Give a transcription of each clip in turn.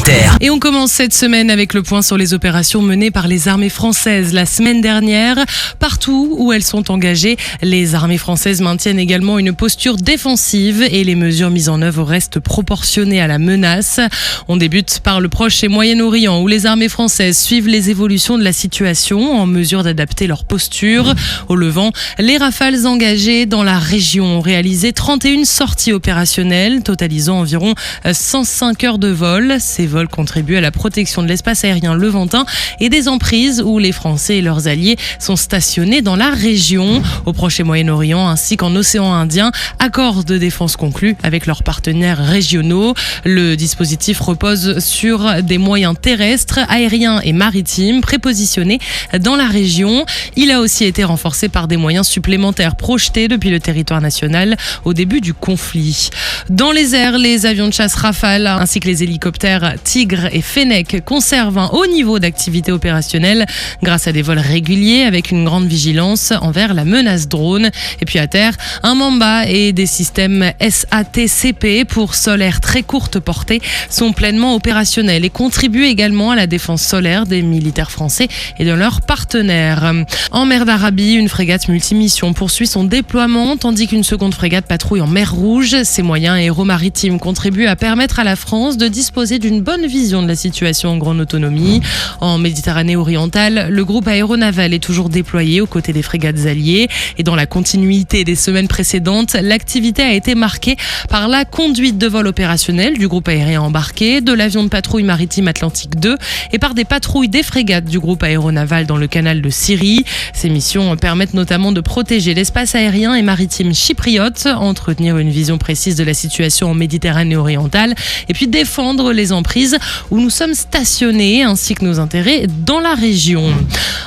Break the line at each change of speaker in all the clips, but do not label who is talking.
Terre.
Et on commence cette semaine avec le point sur les opérations menées par les armées françaises la semaine dernière. Partout où elles sont engagées, les armées françaises maintiennent également une posture défensive et les mesures mises en œuvre restent proportionnées à la menace. On débute par le Proche et Moyen-Orient où les armées françaises suivent les évolutions de la situation en mesure d'adapter leur posture. Au Levant, les Rafales engagées dans la région ont réalisé 31 sorties opérationnelles, totalisant environ 105 heures de vol. Ces vols contribuent à la protection de l'espace aérien levantin et des emprises où les Français et leurs alliés sont stationnés dans la région. Au Proche et Moyen-Orient ainsi qu'en Océan Indien, accord de défense conclu avec leurs partenaires régionaux. Le dispositif repose sur des moyens terrestres, aériens et maritimes prépositionnés dans la région. Il a aussi été renforcé par des moyens supplémentaires projetés depuis le territoire national au début du conflit. Dans les airs, les avions de chasse Rafale ainsi que les hélicoptères Tigre et Fennec conservent un haut niveau d'activité opérationnelle grâce à des vols réguliers avec une grande vigilance envers la menace drone. Et puis à terre, un Mamba et des systèmes SATCP pour sol-air très courte portée sont pleinement opérationnels et contribuent également à la défense solaire des militaires français et de leurs partenaires. En mer d'Arabie, une frégate multimission poursuit son déploiement tandis qu'une seconde frégate patrouille en mer Rouge. Ces moyens aéromaritimes contribuent à permettre à la France de disposer d'une bonne vision de la situation en grande autonomie. En Méditerranée orientale, le groupe aéronaval est toujours déployé aux côtés des frégates alliées et dans la continuité des semaines précédentes, l'activité a été marquée par la conduite de vol opérationnel du groupe aérien embarqué, de l'avion de patrouille maritime Atlantique 2 et par des patrouilles des frégates du groupe aéronaval dans le canal de Syrie. Ces missions permettent notamment de protéger l'espace aérien et maritime chypriote, entretenir une vision précise de la situation en Méditerranée orientale et puis défendre les emprises où nous sommes stationnés ainsi que nos intérêts dans la région.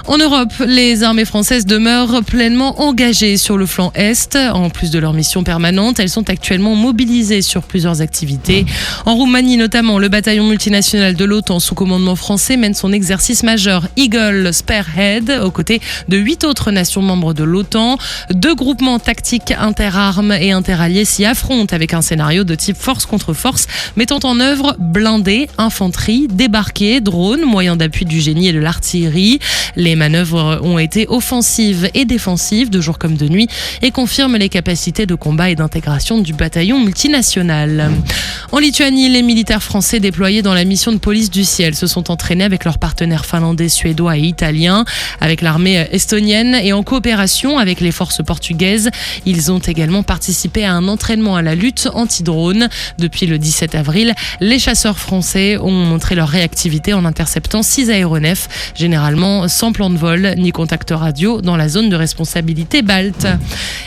En Europe, les armées françaises demeurent pleinement engagées sur le flanc Est. En plus de leur mission permanente, elles sont actuellement mobilisées sur plusieurs activités. En Roumanie notamment, le bataillon multinational de l'OTAN sous commandement français mène son exercice majeur Eagle Spearhead aux côtés de 8 autres nations membres de l'OTAN. 2 groupements tactiques interarmes et interalliés s'y affrontent avec un scénario de type force contre force, mettant en œuvre blindés, infanterie, débarqués, drones, moyens d'appui du génie et de l'artillerie. Les manœuvres ont été offensives et défensives de jour comme de nuit et confirment les capacités de combat et d'intégration du bataillon multinational. En Lituanie, les militaires français déployés dans la mission de police du ciel se sont entraînés avec leurs partenaires finlandais, suédois et italiens, avec l'armée estonienne et en coopération avec les forces portugaises. Ils ont également participé à un entraînement à la lutte anti-drone. Depuis le 17 avril, les chasseurs français ont montré leur réactivité en interceptant 6 aéronefs, généralement sans plan de vol ni contact radio dans la zone de responsabilité balte.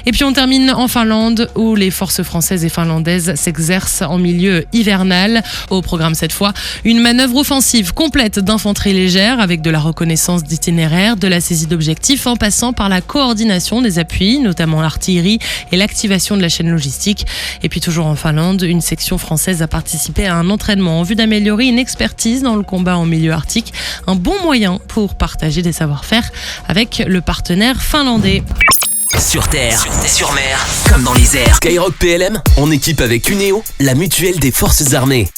Et puis on termine en Finlande où les forces françaises et finlandaises s'exercent en milieu hivernal. Au programme cette fois, une manœuvre offensive complète d'infanterie légère avec de la reconnaissance d'itinéraire, de la saisie d'objectifs en passant par la coordination des appuis, notamment l'artillerie et l'activation de la chaîne logistique. Et puis toujours en Finlande, une section française a participé à un entraînement en vue d'améliorer une expertise dans le combat en milieu arctique. Un bon moyen pour partager des savoir-faire avec le partenaire finlandais.
Sur terre, sur mer, comme dans les airs. Skyrock PLM, en équipe avec Cuneo, la mutuelle des forces armées.